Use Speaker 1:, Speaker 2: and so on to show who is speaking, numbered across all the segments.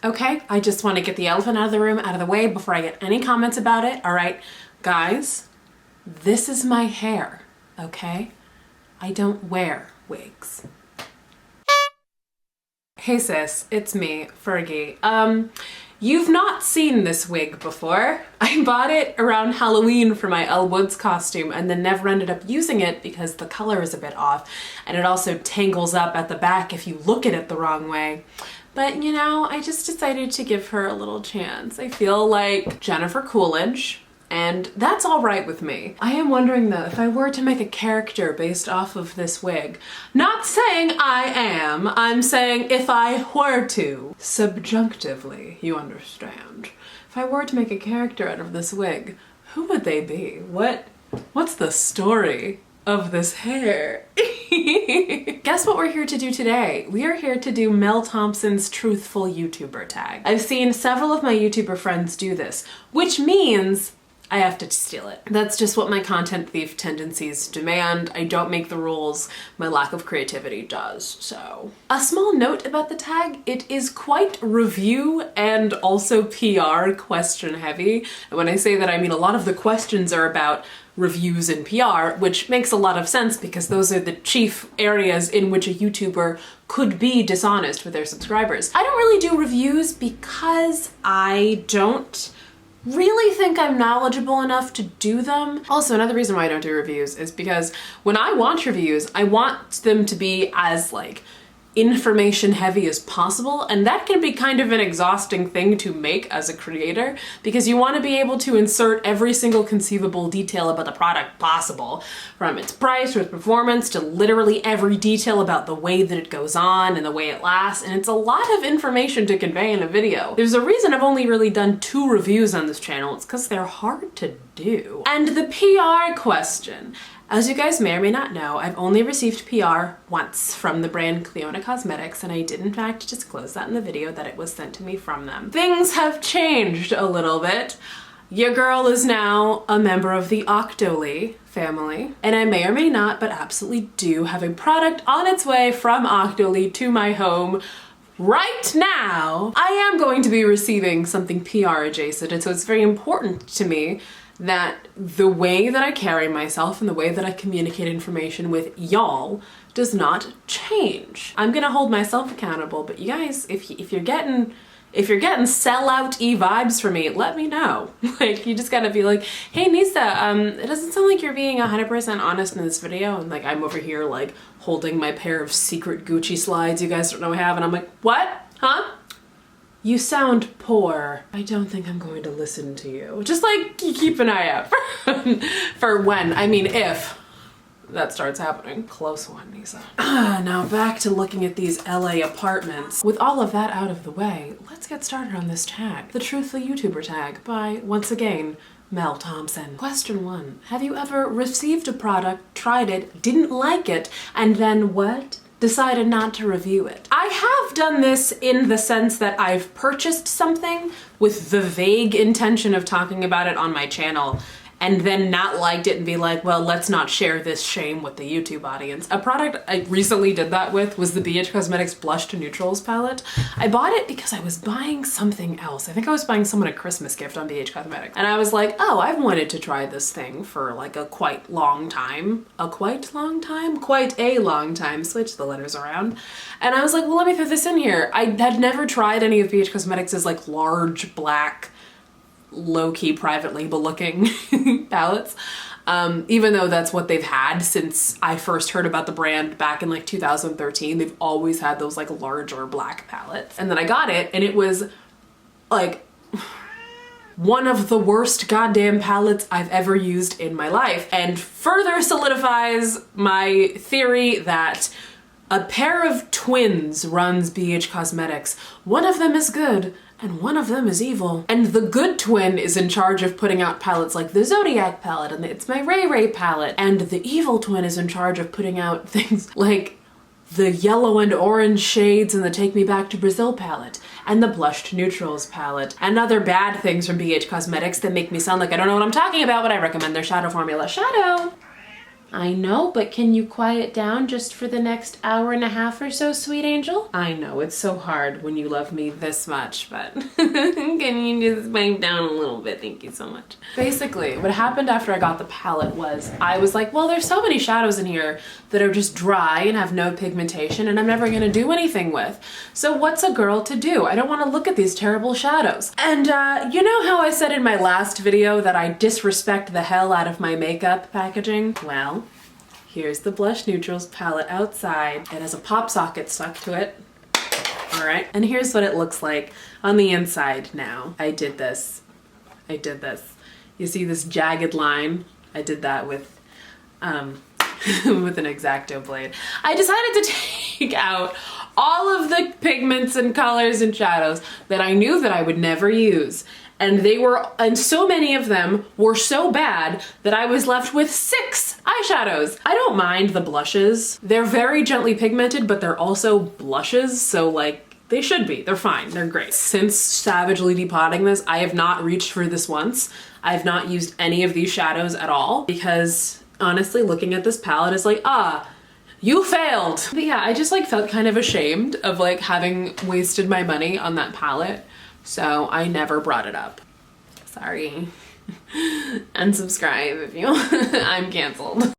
Speaker 1: Okay, I just want to get the elephant out of the room, out of the way before I get any comments about it. All right, guys, this is my hair, okay? I don't wear wigs. Hey sis, it's me, Fergie. You've not seen this wig before. I bought it around Halloween for my Elle Woods costume and then never ended up using it because the color is a bit off and it also tangles up at the back if you look at it the wrong way. But you know, I just decided to give her a little chance. I feel like Jennifer Coolidge, and that's all right with me. I am wondering though, if I were to make a character based off of this wig, not saying I am, I'm saying if I were to, subjunctively, you understand. If I were to make a character out of this wig, who would they be? What's the story of this hair? Guess what we're here to do today? We are here to do Mel Thompson's Truthful YouTuber tag. I've seen several of my YouTuber friends do this, which means I have to steal it. That's just what my content thief tendencies demand. I don't make the rules, my lack of creativity does, so. A small note about the tag, it is quite review and also PR question heavy. And when I say that, I mean a lot of the questions are about reviews and PR, which makes a lot of sense because those are the chief areas in which a YouTuber could be dishonest with their subscribers. I don't really do reviews because I don't really think I'm knowledgeable enough to do them. Also, another reason why I don't do reviews is because when I watch reviews, I want them to be as like information heavy as possible, and that can be kind of an exhausting thing to make as a creator because you want to be able to insert every single conceivable detail about the product possible, from its price to its performance to literally every detail about the way that it goes on and the way it lasts, and it's a lot of information to convey in a video. There's a reason I've only really done 2 reviews on this channel. It's because they're hard to do. And the PR question. As you guys may or may not know, I've only received PR once from the brand Cleona Cosmetics, and I did in fact disclose that in the video that it was sent to me from them. Things have changed a little bit. Your girl is now a member of the Octoly family, and I may or may not, but absolutely do have a product on its way from Octoly to my home right now. I am going to be receiving something PR adjacent, and so it's very important to me that the way that I carry myself and the way that I communicate information with y'all does not change. I'm gonna hold myself accountable, but you guys, if you're getting sellout-y vibes from me, let me know. Like, you just gotta be like, hey Nisa, it doesn't sound like you're being 100% honest in this video, and like I'm over here like holding my pair of secret Gucci slides you guys don't know I have, and I'm like, what? Huh? You sound poor. I don't think I'm going to listen to you. Just like keep an eye out for when, I mean if that starts happening. Close one, Nisa. Now back to looking at these LA apartments. With all of that out of the way, let's get started on this tag. The Truthful YouTuber tag by, once again, Mel Thompson. Question 1. Have you ever received a product, tried it, didn't like it, and then what? Decided not to review it? I have done this in the sense that I've purchased something with the vague intention of talking about it on my channel and then not liked it and be like, well, let's not share this shame with the YouTube audience. A product I recently did that with was the BH Cosmetics Blush to Neutrals palette. I bought it because I was buying something else. I think I was buying someone a Christmas gift on BH Cosmetics. And I was like, oh, I've wanted to try this thing for like a quite long time. Quite a long time, switch the letters around. And I was like, well, let me throw this in here. I had never tried any of BH Cosmetics' like large black low-key private label looking palettes, even though that's what they've had since I first heard about the brand back in like 2013. They've always had those like larger black palettes, and then I got it and it was like one of the worst goddamn palettes I've ever used in my life, and further solidifies my theory that a pair of twins runs BH Cosmetics. One of them is good and one of them is evil. And the good twin is in charge of putting out palettes like the Zodiac palette and the It's My Ray Ray palette. And the evil twin is in charge of putting out things like the yellow and orange shades in the Take Me Back to Brazil palette, and the Blush to Neutrals palette, and other bad things from BH Cosmetics that make me sound like I don't know what I'm talking about when I recommend their shadow formula. Shadow! I know, but can you quiet down just for the next hour and a half or so, sweet angel? I know, it's so hard when you love me this much, but can you just pipe down a little bit? Thank you so much. Basically, what happened after I got the palette was I was like, well, there's so many shadows in here that are just dry and have no pigmentation and I'm never gonna do anything with. So what's a girl to do? I don't wanna look at these terrible shadows. And you know how I said in my last video that I disrespect the hell out of my makeup packaging? Well, here's the Blush Neutrals palette outside. It has a pop socket stuck to it. All right, and here's what it looks like on the inside now. I did this. You see this jagged line? I did that with with an X-Acto blade. I decided to take out all of the pigments and colors and shadows that I knew that I would never use. And so many of them were so bad that I was left with 6 eyeshadows. I don't mind the blushes. They're very gently pigmented, but they're also blushes, so like, they should be. They're fine. They're great. Since savagely depotting this, I have not reached for this once. I've not used any of these shadows at all because honestly, looking at this palette is like, you failed. But yeah, I just like felt kind of ashamed of like having wasted my money on that palette. So I never brought it up. Sorry. Unsubscribe if you I'm canceled.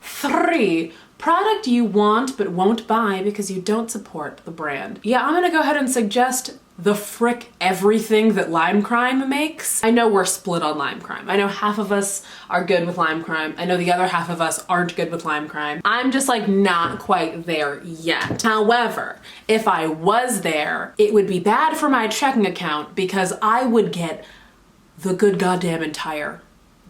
Speaker 1: 3. Product you want but won't buy because you don't support the brand. Yeah, I'm gonna go ahead and suggest the frick everything that Lime Crime makes. I know we're split on Lime Crime. I know half of us are good with Lime Crime. I know the other half of us aren't good with Lime Crime. I'm just like not quite there yet. However, if I was there, it would be bad for my checking account because I would get the good goddamn entire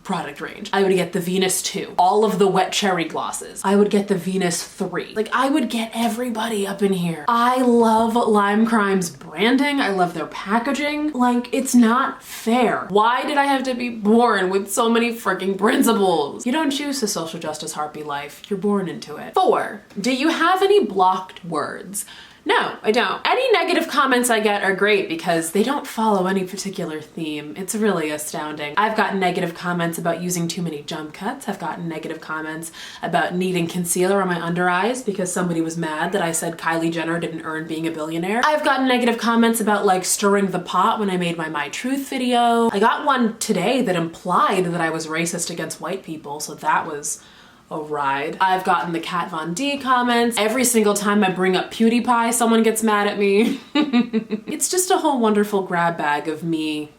Speaker 1: product range. I would get the Venus 2, all of the wet cherry glosses. I would get the Venus 3. Like I would get everybody up in here. I love Lime Crime's branding. I love their packaging. Like it's not fair. Why did I have to be born with so many freaking principles? You don't choose the social justice harpy life. You're born into it. 4, do you have any blocked words? No, I don't. Any negative comments I get are great because they don't follow any particular theme. It's really astounding. I've gotten negative comments about using too many jump cuts. I've gotten negative comments about needing concealer on my under eyes because somebody was mad that I said Kylie Jenner didn't earn being a billionaire. I've gotten negative comments about like stirring the pot when I made my Truth video. I got one today that implied that I was racist against white people, so that was a ride. I've gotten the Kat Von D comments. Every single time I bring up PewDiePie, someone gets mad at me. It's just a whole wonderful grab bag of me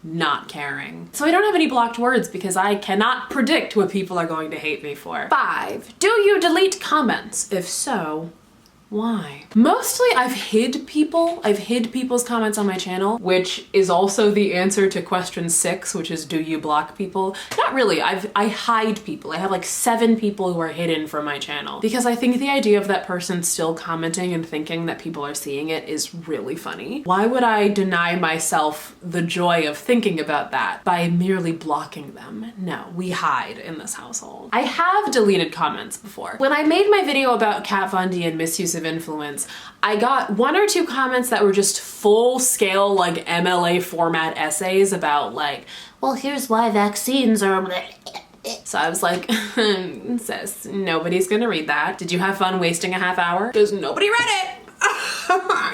Speaker 1: not caring. So I don't have any blocked words because I cannot predict what people are going to hate me for. 5, do you delete comments? If so, why? Mostly I've hid people. I've hid people's comments on my channel, which is also the answer to question 6, which is do you block people? Not really. I hide people. I have like 7 people who are hidden from my channel because I think the idea of that person still commenting and thinking that people are seeing it is really funny. Why would I deny myself the joy of thinking about that by merely blocking them? No, we hide in this household. I have deleted comments before. When I made my video about Kat Von D and misuse of influence, I got 1 or 2 comments that were just full scale like MLA format essays about like, well, here's why vaccines are. So I was like, sis, nobody's gonna read that. Did you have fun wasting a half hour? Because nobody read it.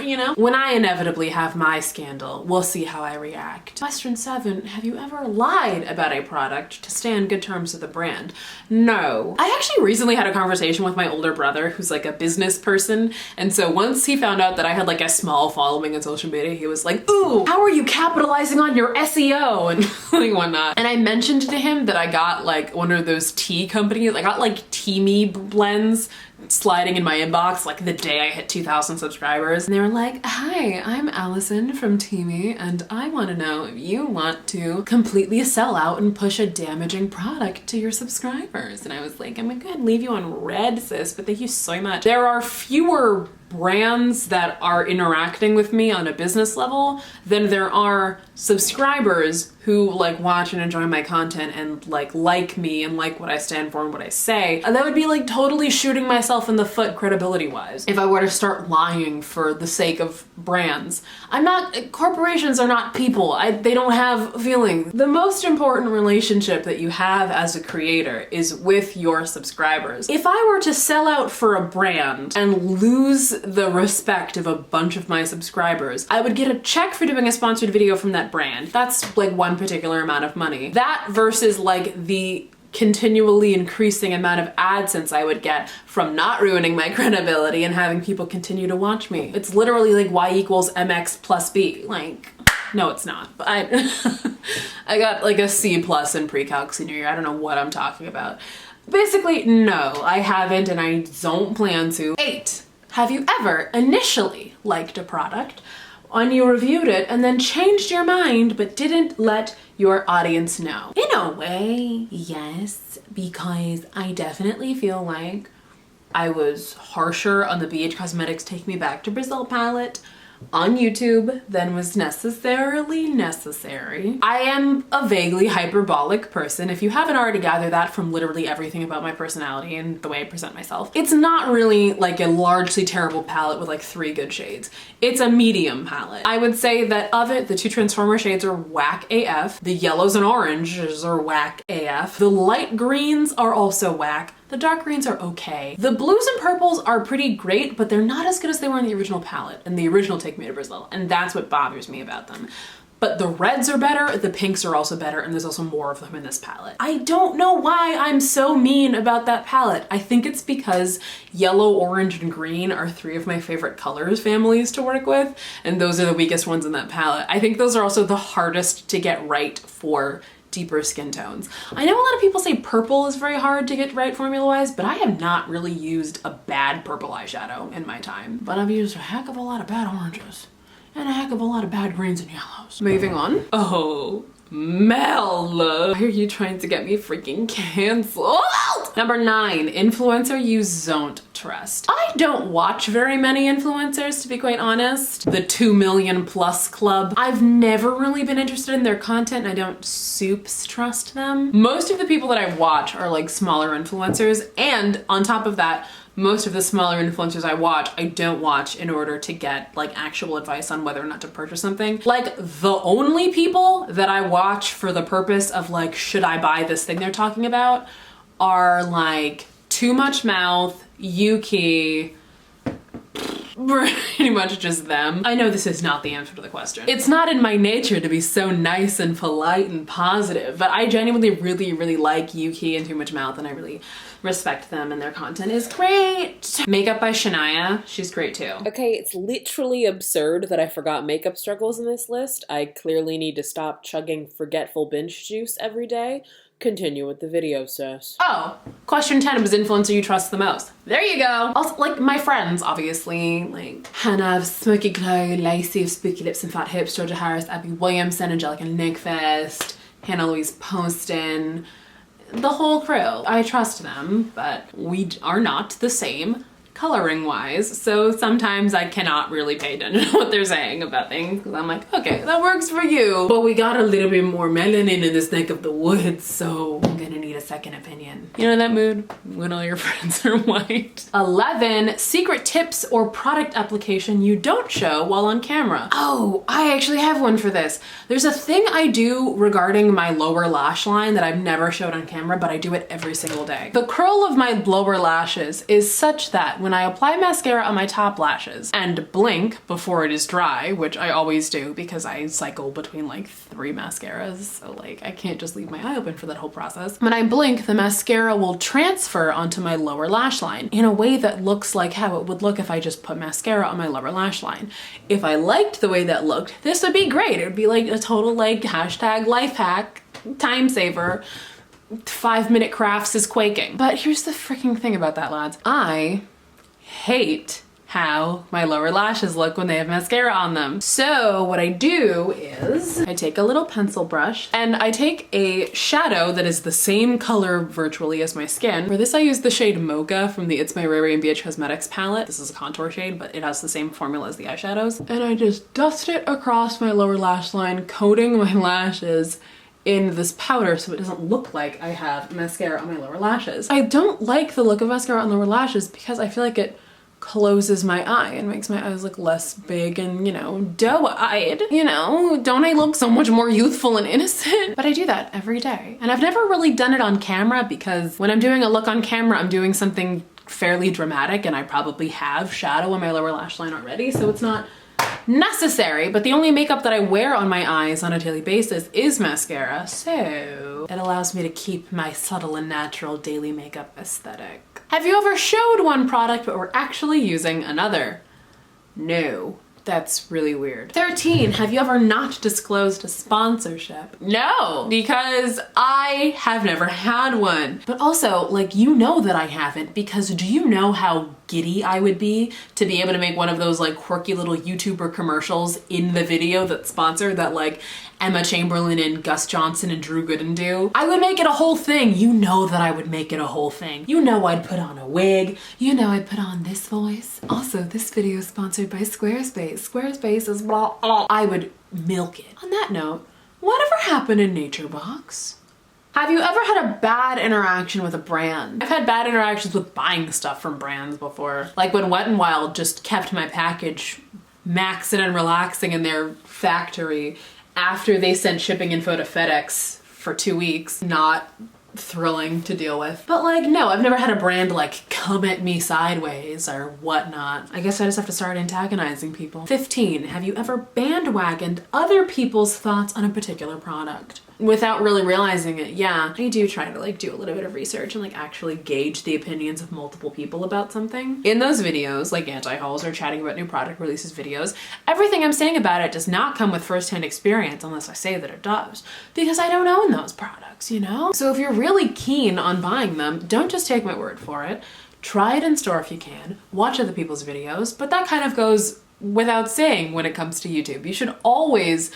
Speaker 1: You know? When I inevitably have my scandal, we'll see how I react. Question 7, have you ever lied about a product to stay on good terms with the brand? No. I actually recently had a conversation with my older brother who's like a business person, and so once he found out that I had like a small following on social media, he was like, ooh, how are you capitalizing on your SEO and like whatnot. And I mentioned to him that I got like one of those tea companies, I got like Teamy blends sliding in my inbox like the day I hit 2,000 subscribers. And they were like, hi, I'm Allison from Teamy and I want to know if you want to completely sell out and push a damaging product to your subscribers. And I was like, I'm gonna leave you on red, sis, but thank you so much. There are fewer brands that are interacting with me on a business level than there are subscribers who like watch and enjoy my content and like me and like what I stand for and what I say. And that would be like totally shooting myself in the foot credibility wise if I were to start lying for the sake of brands. Corporations are not people. They don't have feelings. The most important relationship that you have as a creator is with your subscribers. If I were to sell out for a brand and lose the respect of a bunch of my subscribers, I would get a check for doing a sponsored video from that brand. That's like one particular amount of money. That versus like the continually increasing amount of AdSense I would get from not ruining my credibility and having people continue to watch me. It's literally like Y equals MX plus B. Like, no, it's not. But I got like a C plus in pre-calc senior year. I don't know what I'm talking about. Basically, no, I haven't and I don't plan to. 8. Have you ever initially liked a product and you reviewed it and then changed your mind but didn't let your audience know? In a way, yes, because I definitely feel like I was harsher on the BH Cosmetics Take Me Back to Brazil palette on YouTube than was necessarily necessary. I am a vaguely hyperbolic person. If you haven't already gathered that from literally everything about my personality and the way I present myself, it's not really like a largely terrible palette with like 3 good shades. It's a medium palette. I would say that of it, the 2 Transformer shades are whack AF. The yellows and oranges are whack AF. The light greens are also whack. The dark greens are okay. The blues and purples are pretty great, but they're not as good as they were in the original palette, in the original Take Me to Brazil, and that's what bothers me about them. But the reds are better, the pinks are also better, and there's also more of them in this palette. I don't know why I'm so mean about that palette. I think it's because yellow, orange, and green are 3 of my favorite colors families to work with, and those are the weakest ones in that palette. I think those are also the hardest to get right for deeper skin tones. I know a lot of people say purple is very hard to get right formula-wise, but I have not really used a bad purple eyeshadow in my time. But I've used a heck of a lot of bad oranges and a heck of a lot of bad greens and yellows. Moving on. Oh, Mel, why are you trying to get me freaking canceled? Number 9, influencer you don't trust. I don't watch very many influencers, to be quite honest. The 2 million plus club. I've never really been interested in their content and I don't soups trust them. Most of the people that I watch are like smaller influencers, and on top of that, most of the smaller influencers I watch, I don't watch in order to get like actual advice on whether or not to purchase something. Like the only people that I watch for the purpose of like, should I buy this thing they're talking about are like Too Much Mouth, Yuki, pretty much just them. I know this is not the answer to the question. It's not in my nature to be so nice and polite and positive, but I genuinely really like Yuki and Too Much Mouth, and I really respect them and their content is great. Makeup by Shania, she's great too. Okay, it's literally absurd that I forgot makeup struggles in this list. I clearly need to stop chugging forgetful binge juice every day. Continue with the video, sis. Oh, question 10 was influencer you trust the most. There you go. Also, like my friends, obviously, like Hannah of Smoky Glow, Lacey of Spooky Lips and Fat Hips, Georgia Harris, Abby Williamson, Angelica Nickfest, Hannah Louise Poston, the whole crew. I trust them, but we are not the same coloring wise, so sometimes I cannot really pay attention to what they're saying about things because I'm like, okay, that works for you, but we got a little bit more melanin in this neck of the woods, so I'm gonna need a second opinion. You know that mood when all your friends are white? 11, secret tips or product application you don't show while on camera. Oh, I actually have one for this. There's a thing I do regarding my lower lash line that I've never showed on camera, but I do it every single day. The curl of my lower lashes is such that when I apply mascara on my top lashes and blink before it is dry, which I always do because I cycle between like 3 mascaras, so like I can't just leave my eye open for that whole process. When I blink, the mascara will transfer onto my lower lash line in a way that looks like how it would look if I just put mascara on my lower lash line. If I liked the way that looked, this would be great. It would be like a total like hashtag life hack, time saver, 5-minute crafts is quaking. But here's the freaking thing about that, lads. I hate how my lower lashes look when they have mascara on them. So what I do is I take a little pencil brush and I take a shadow that is the same color virtually as my skin. For this I use the shade Mocha from the It's My Rary and BH Cosmetics palette. This is a contour shade, but it has the same formula as the eyeshadows. And I just dust it across my lower lash line, coating my lashes in this powder so it doesn't look like I have mascara on my lower lashes. I don't like the look of mascara on lower lashes because I feel like it closes my eye and makes my eyes look less big and, you know, doe-eyed. You know, don't I look so much more youthful and innocent? But I do that every day. And I've never really done it on camera because when I'm doing a look on camera, I'm doing something fairly dramatic and I probably have shadow on my lower lash line already, so it's not necessary. But the only makeup that I wear on my eyes on a daily basis is mascara, so it allows me to keep my subtle and natural daily makeup aesthetic. Have you ever showed one product but were actually using another? No. That's really weird. 13, have you ever not disclosed a sponsorship? No, because I have never had one. But also, like, you know that I haven't, because do you know how giddy I would be to be able to make one of those like quirky little YouTuber commercials in the video that's sponsored that like Emma Chamberlain and Gus Johnson and Drew Gooden do? I would make it a whole thing. You know that I would make it a whole thing. You know I'd put on a wig. You know I'd put on this voice. Also, this video is sponsored by Squarespace. Squarespace is blah, blah. I would milk it. On that note, whatever happened in Nature Box? Have you ever had a bad interaction with a brand? I've had bad interactions with buying stuff from brands before. Like when Wet n Wild just kept my package maxing and relaxing in their factory after they sent shipping info to FedEx for 2 weeks. Not thrilling to deal with. But like, no, I've never had a brand like come at me sideways or whatnot. I guess I just have to start antagonizing people. 15, have you ever bandwagoned other people's thoughts on a particular product? Without really realizing it, yeah. I do try to like do a little bit of research and like actually gauge the opinions of multiple people about something. In those videos, like anti-hauls or chatting about new product releases videos, everything I'm saying about it does not come with first-hand experience unless I say that it does, because I don't own those products, you know? So if you're really keen on buying them, don't just take my word for it. Try it in store if you can, watch other people's videos, but that kind of goes without saying when it comes to YouTube. You should always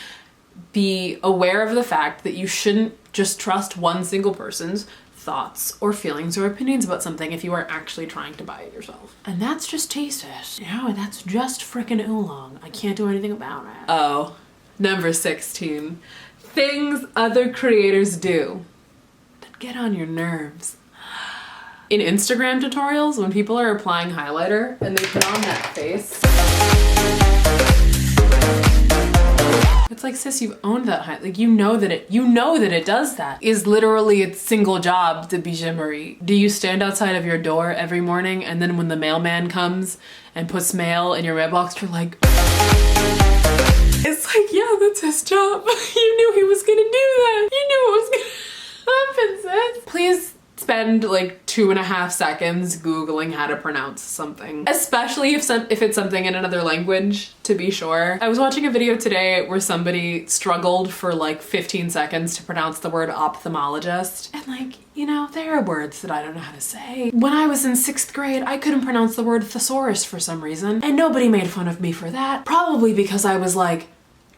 Speaker 1: be aware of the fact that you shouldn't just trust one single person's thoughts or feelings or opinions about something if you are actually trying to buy it yourself. And that's just tasteless. You know, that's just frickin' oolong. I can't do anything about it. Oh, number 16. Things other creators do that get on your nerves. In Instagram tutorials, when people are applying highlighter and they put on that face, it's like, sis, you've owned that highlight. Like, you know that it does that. Is literally its single job to be shimmery. Do you stand outside of your door every morning and then when the mailman comes and puts mail in your mailbox, you're like, it's like, yeah, that's his job. You knew he was gonna do that. You knew it was gonna happen, sis. Please spend like 2.5 seconds Googling how to pronounce something. Especially if it's something in another language, to be sure. I was watching a video today where somebody struggled for like 15 seconds to pronounce the word ophthalmologist. And like, you know, there are words that I don't know how to say. When I was in 6th grade, I couldn't pronounce the word thesaurus for some reason. And nobody made fun of me for that. Probably because I was like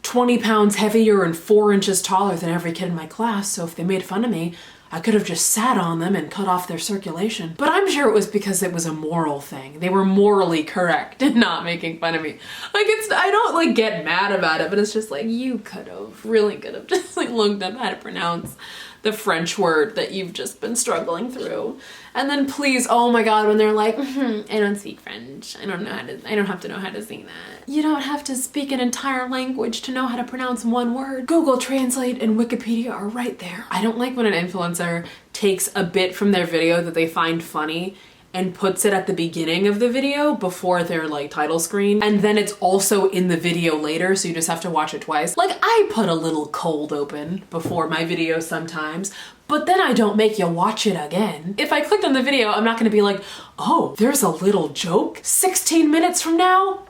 Speaker 1: 20 pounds heavier and 4 inches taller than every kid in my class. So if they made fun of me, I could have just sat on them and cut off their circulation. But I'm sure it was because it was a moral thing. They were morally correct in not making fun of me. Like, I don't like get mad about it, but it's just like, you really could have just like looked up how to pronounce the French word that you've just been struggling through. And then please, oh my God, when they're like, I don't speak French. I don't have to know how to say that. You don't have to speak an entire language to know how to pronounce one word. Google Translate and Wikipedia are right there. I don't like when an influencer takes a bit from their video that they find funny and puts it at the beginning of the video before their like title screen, and then it's also in the video later, so you just have to watch it twice. Like, I put a little cold open before my videos sometimes, but then I don't make you watch it again. If I clicked on the video, I'm not gonna be like, oh, there's a little joke 16 minutes from now?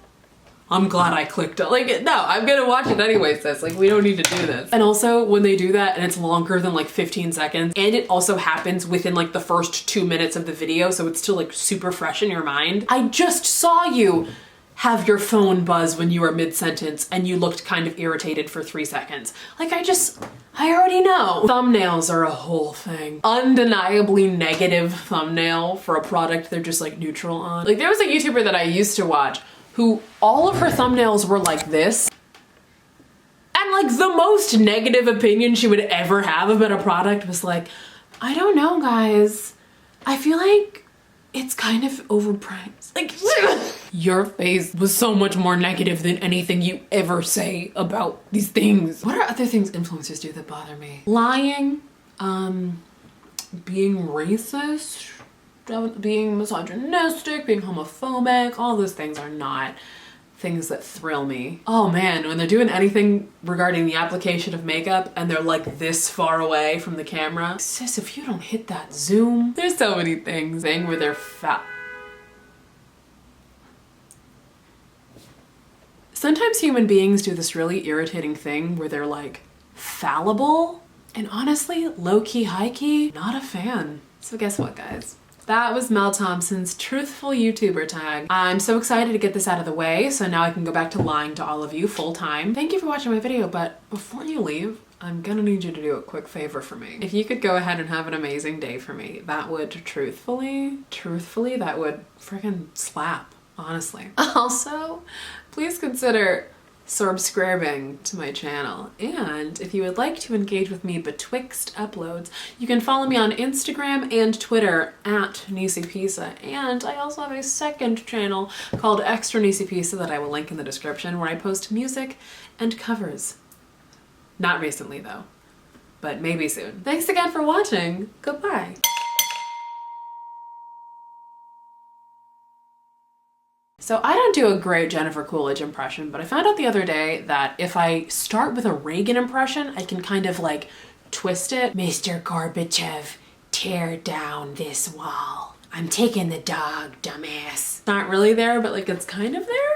Speaker 1: I'm glad I clicked it. Like, no, I'm gonna watch it anyway, sis. Like, we don't need to do this. And also, when they do that and it's longer than like 15 seconds, and it also happens within like the first 2 minutes of the video, so it's still like super fresh in your mind. I just saw you have your phone buzz when you were mid-sentence and you looked kind of irritated for 3 seconds. Like, I already know. Thumbnails are a whole thing. Undeniably negative thumbnail for a product they're just like neutral on. Like, there was a YouTuber that I used to watch who all of her thumbnails were like this. And like the most negative opinion she would ever have about a product was like, I don't know guys, I feel like it's kind of overpriced. Like, your face was so much more negative than anything you ever say about these things. What are other things influencers do that bother me? Lying, being racist, being misogynistic, being homophobic, all those things are not things that thrill me. Oh man, when they're doing anything regarding the application of makeup and they're like this far away from the camera. Sis, if you don't hit that zoom. There's so many things where they're fat. Sometimes human beings do this really irritating thing where they're like fallible, and honestly, low-key, high-key, not a fan. So guess what, guys? That was Mel Thompson's Truthful YouTuber tag. I'm so excited to get this out of the way, so now I can go back to lying to all of you full time. Thank you for watching my video, but before you leave, I'm gonna need you to do a quick favor for me. If you could go ahead and have an amazing day for me, that would truthfully, that would freaking slap, honestly. Also, please consider subscribing to my channel, and if you would like to engage with me betwixt uploads, you can follow me on Instagram and Twitter at NisiPisa, and I also have a second channel called Extra NisiPisa that I will link in the description, where I post music and covers. Not recently though, but maybe soon. Thanks again for watching. Goodbye. So I don't do a great Jennifer Coolidge impression, but I found out the other day that if I start with a Reagan impression, I can kind of like twist it. Mr. Gorbachev, tear down this wall. I'm taking the dog, dumbass. It's not really there, but like it's kind of there.